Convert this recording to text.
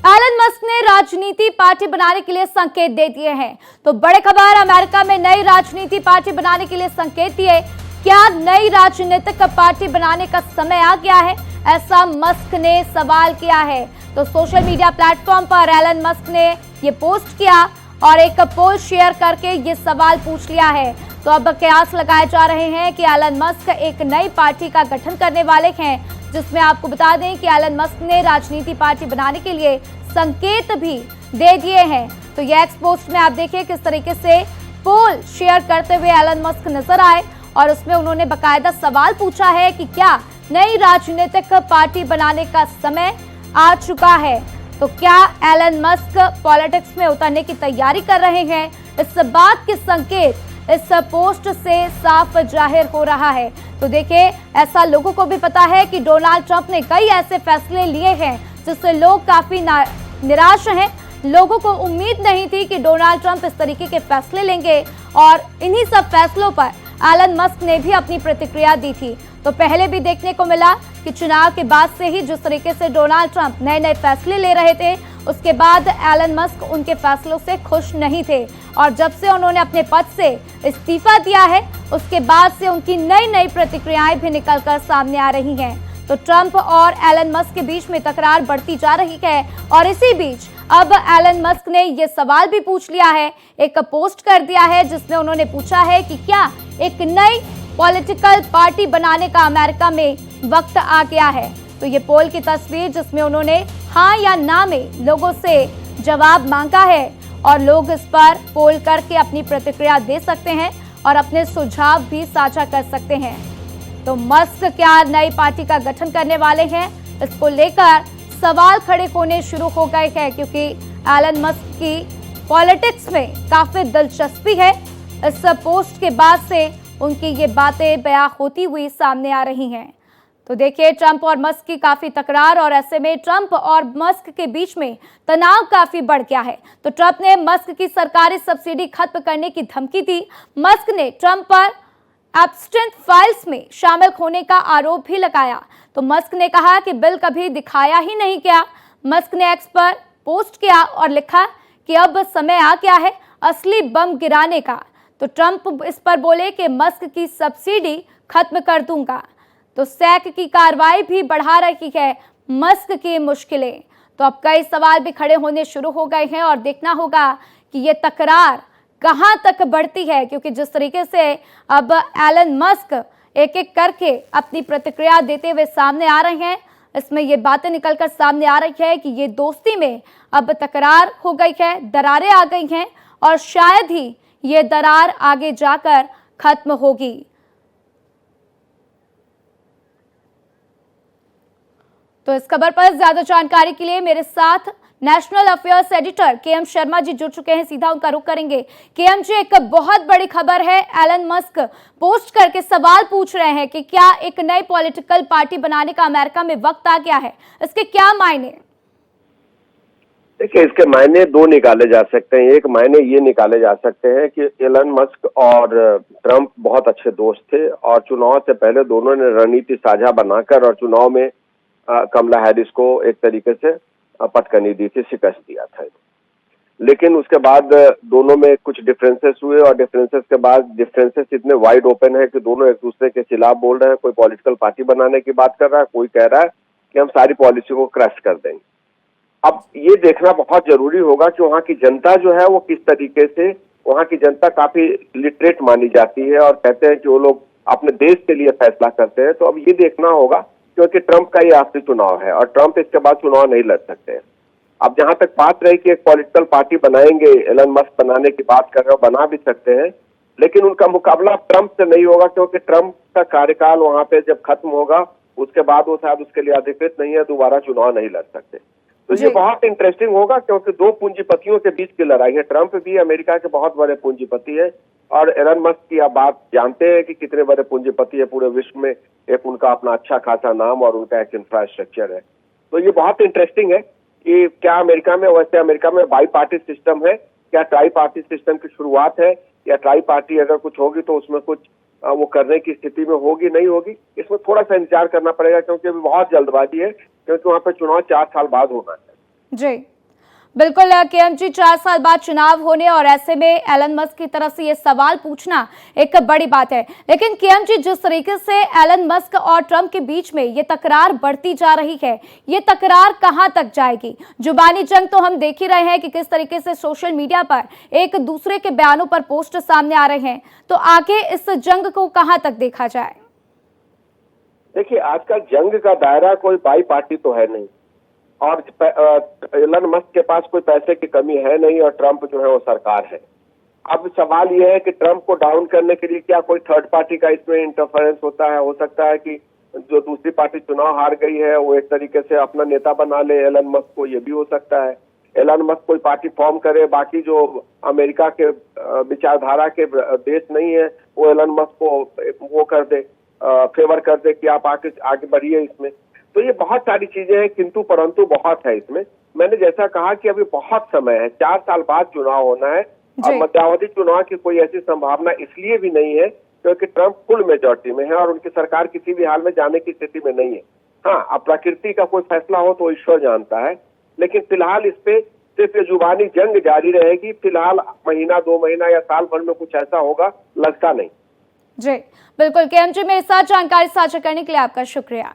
Elon Musk ने राजनीति party बनाने के लिए संकेत दे दिए हैं। तो बड़े खबर, अमेरिका में नई राजनीति पार्टी बनाने के लिए संकेत दिए। क्या नई राजनीतिक पार्टी बनाने का समय आ गया है, ऐसा मस्क ने सवाल किया है। तो सोशल मीडिया प्लेटफॉर्म पर एलन मस्क ने ये पोस्ट किया और एक पोल शेयर करके ये सवाल पूछ लिया है। तो अब कयास लगाए जा रहे हैं कि एलन मस्क एक नई पार्टी का गठन करने वाले हैं, जिसमें आपको बता दें कि एलन मस्क ने राजनीति पार्टी बनाने के लिए संकेत भी दे दिए हैं। तो ये एक्स पोस्ट में आप देखिए किस तरीके से पोल शेयर करते हुए एलन मस्क नजर आए और उसमें उन्होंने बकायदा सवाल पूछा है कि क्या नई राजनीतिक पार्टी बनाने का समय आ चुका है। तो क्या एलन मस्क पॉलिटिक्स में उतरने की तैयारी कर रहे हैं, इस बात के संकेत इस पोस्ट से साफ जाहिर हो रहा है। तो देखिए, ऐसा लोगों को भी पता है कि डोनाल्ड ट्रंप ने कई ऐसे फैसले लिए हैं जिससे लोग काफी निराश हैं। लोगों को उम्मीद नहीं थी कि डोनाल्ड ट्रंप इस तरीके के फैसले लेंगे और इन्हीं सब फैसलों पर एलन मस्क ने भी अपनी प्रतिक्रिया दी थी। तो पहले भी देखने को मिला कि चुनाव के बाद से ही जिस तरीके से डोनाल्ड ट्रंप नए नए फैसले ले रहे थे, उसके बाद एलन मस्क उनके फैसलों से खुश नहीं थे और जब से उन्होंने अपने पद से इस्तीफा दिया है, उसके बाद से उनकी नई नई प्रतिक्रियाएं भी निकलकर सामने आ रही हैं। तो ट्रंप और एलन मस्क के बीच में तकरार बढ़ती जा रही है और इसी बीच अब एलन मस्क ने ये सवाल भी पूछ लिया है, एक पोस्ट कर दिया है जिसमें उन्होंने पूछा है कि क्या एक नई पॉलिटिकल पार्टी बनाने का अमेरिका में वक्त आ गया है। तो ये पोल की तस्वीर जिसमें उन्होंने हाँ या ना में लोगों से जवाब मांगा है और लोग इस पर पोल करके अपनी प्रतिक्रिया दे सकते हैं और अपने सुझाव भी साझा कर सकते हैं। तो मस्क क्या नई पार्टी का गठन करने वाले हैं, इसको लेकर सवाल खड़े होने शुरू हो गए हैं, क्योंकि एलन मस्क की पॉलिटिक्स में काफी दिलचस्पी है। इस पोस्ट के बाद से उनकी ये बातें बयां होती हुई सामने आ रही हैं। तो देखिए, ट्रंप और मस्क की काफी तकरार और ऐसे में ट्रंप और मस्क के बीच में तनाव काफी बढ़ गया है। तो ट्रंप ने मस्क की सरकारी सब्सिडी खत्म करने की धमकी दी। मस्क ने ट्रंप पर एप्स्टेन फाइल्स में शामिल होने का आरोप भी लगाया। तो मस्क ने कहा कि बिल कभी दिखाया ही नहीं गया। मस्क ने एक्स पर पोस्ट किया और लिखा कि अब समय आ गया है असली बम गिराने का। तो ट्रंप इस पर बोले कि मस्क की सब्सिडी खत्म कर दूंगा। तो सैक की कार्रवाई भी बढ़ा रही है मस्क की मुश्किलें। तो अब कई सवाल भी खड़े होने शुरू हो गए हैं और देखना होगा कि ये तकरार कहां तक बढ़ती है, क्योंकि जिस तरीके से अब एलन मस्क एक एक करके अपनी प्रतिक्रिया देते हुए सामने आ रहे हैं, इसमें ये बातें निकलकर सामने आ रही है कि ये दोस्ती में अब तकरार हो गई है, दरारें आ गई हैं और शायद ही ये दरार आगे जाकर खत्म होगी। तो इस खबर पर ज्यादा जानकारी के लिए मेरे साथ national affairs editor KM Sharma ji जुड़ चुके हैं, सीधा उनका रुख करेंगे। केएम जी, एक बहुत बड़ी खबर है, एलन मस्क पोस्ट करके सवाल पूछ रहे हैं कि क्या एक नई पॉलिटिकल पार्टी बनाने का अमेरिका में वक्त आ गया है, इसके क्या मायने? देखिए, इसके मायने दो निकाले जा सकते हैं। एक मायने ये निकाले जा सकते हैं कि एलन मस्क और ट्रंप बहुत अच्छे दोस्त थे और चुनाव से पहले दोनों ने रणनीति साझा बनाकर और चुनाव में कमला हैरिस को एक तरीके से पटकनी दी थी, शिकस्त दिया था। लेकिन उसके बाद दोनों में कुछ डिफरेंसेस हुए और डिफरेंसेस के बाद डिफरेंसेस इतने वाइड ओपन है कि दोनों एक दूसरे के खिलाफ बोल रहे हैं। कोई पॉलिटिकल पार्टी बनाने की बात कर रहा है, कोई कह रहा है कि हम सारी पॉलिसी को क्रश कर देंगे। अब ये देखना बहुत जरूरी होगा कि वहाँ की जनता जो है वो किस तरीके से, वहाँ की जनता काफी लिटरेट मानी जाती है और कहते हैं कि वो लोग अपने देश के लिए फैसला करते हैं। तो अब ये देखना होगा, क्योंकि ट्रंप का ये आखिरी चुनाव है और ट्रंप इसके बाद चुनाव नहीं लड़ सकते हैं। अब जहां तक बात रही कि एक पॉलिटिकल पार्टी बनाएंगे, एलन मस्क बनाने की बात कर रहे हो, बना भी सकते हैं, लेकिन उनका मुकाबला ट्रंप से नहीं होगा, क्योंकि ट्रंप का कार्यकाल वहां पे जब खत्म होगा उसके बाद वो शायद उसके लिए अधिकृत नहीं है, दोबारा चुनाव नहीं लड़ सकते। तो ये बहुत इंटरेस्टिंग होगा, क्योंकि दो पूंजीपतियों के बीच की लड़ाई है। ट्रंप भी अमेरिका के बहुत बड़े पूंजीपति है और एलन मस्क की आप बात जानते हैं कि कितने बड़े पूंजीपति है पूरे विश्व में। एक उनका अपना अच्छा खासा नाम और उनका एक इंफ्रास्ट्रक्चर है। तो ये बहुत इंटरेस्टिंग है कि क्या अमेरिका में, वैसे अमेरिका में बाई पार्टी सिस्टम है, क्या ट्राई पार्टी सिस्टम की शुरुआत है, या ट्राई पार्टी अगर कुछ होगी तो उसमें कुछ वो करने की स्थिति में होगी, नहीं होगी, इसमें थोड़ा सा इंतजार करना पड़ेगा, क्योंकि अभी बहुत जल्दबाजी है, क्योंकि वहाँ पे चुनाव 4 साल बाद होना है। जी। बिल्कुल केएमजी, 4 साल बाद चुनाव होने और ऐसे में एलन मस्क की तरफ से ये सवाल पूछना एक बड़ी बात है। लेकिन केएमजी, जिस तरीके से एलन मस्क और ट्रंप के बीच में ये तकरार बढ़ती जा रही है, ये तकरार कहां तक जाएगी? जुबानी जंग तो हम देख ही रहे हैं कि किस तरीके से सोशल मीडिया पर एक दूसरे के बयानों पर पोस्ट सामने आ रहे हैं, तो आगे इस जंग को कहां तक देखा जाए? देखिए, आजकल जंग का दायरा कोई बाई पार्टी तो है नहीं, और एलन मस्क के पास कोई पैसे की कमी है नहीं, और ट्रंप जो है वो सरकार है। अब सवाल यह है कि ट्रंप को डाउन करने के लिए क्या कोई थर्ड पार्टी का इसमें इंटरफेरेंस होता है? हो सकता है कि जो दूसरी पार्टी चुनाव हार गई है वो एक तरीके से अपना नेता बना ले एलन मस्क को, ये भी हो सकता है। एलन मस्क कोई पार्टी फॉर्म करे, बाकी जो अमेरिका के विचारधारा के देश नहीं है वो एलन मस्क को वो कर दे, फेवर कर दे कि आप आगे बढ़िए इसमें। तो ये बहुत सारी चीजें हैं, किंतु परंतु बहुत है इसमें। मैंने जैसा कहा कि अभी बहुत समय है, 4 साल बाद चुनाव होना है, और मध्यावधि चुनाव की कोई ऐसी संभावना इसलिए भी नहीं है क्योंकि ट्रंप फुल मेजॉरिटी में है और उनकी सरकार किसी भी हाल में जाने की स्थिति में नहीं है। हाँ, अब प्रकृति का कोई फैसला हो तो ईश्वर जानता है, लेकिन फिलहाल इस पे सिर्फ ये जुबानी जंग जारी रहेगी। फिलहाल महीना 2 महीना या साल भर में कुछ ऐसा होगा लगता नहीं। जी बिल्कुल केएमजी, मेरे साथ जानकारी साझा करने के लिए आपका शुक्रिया।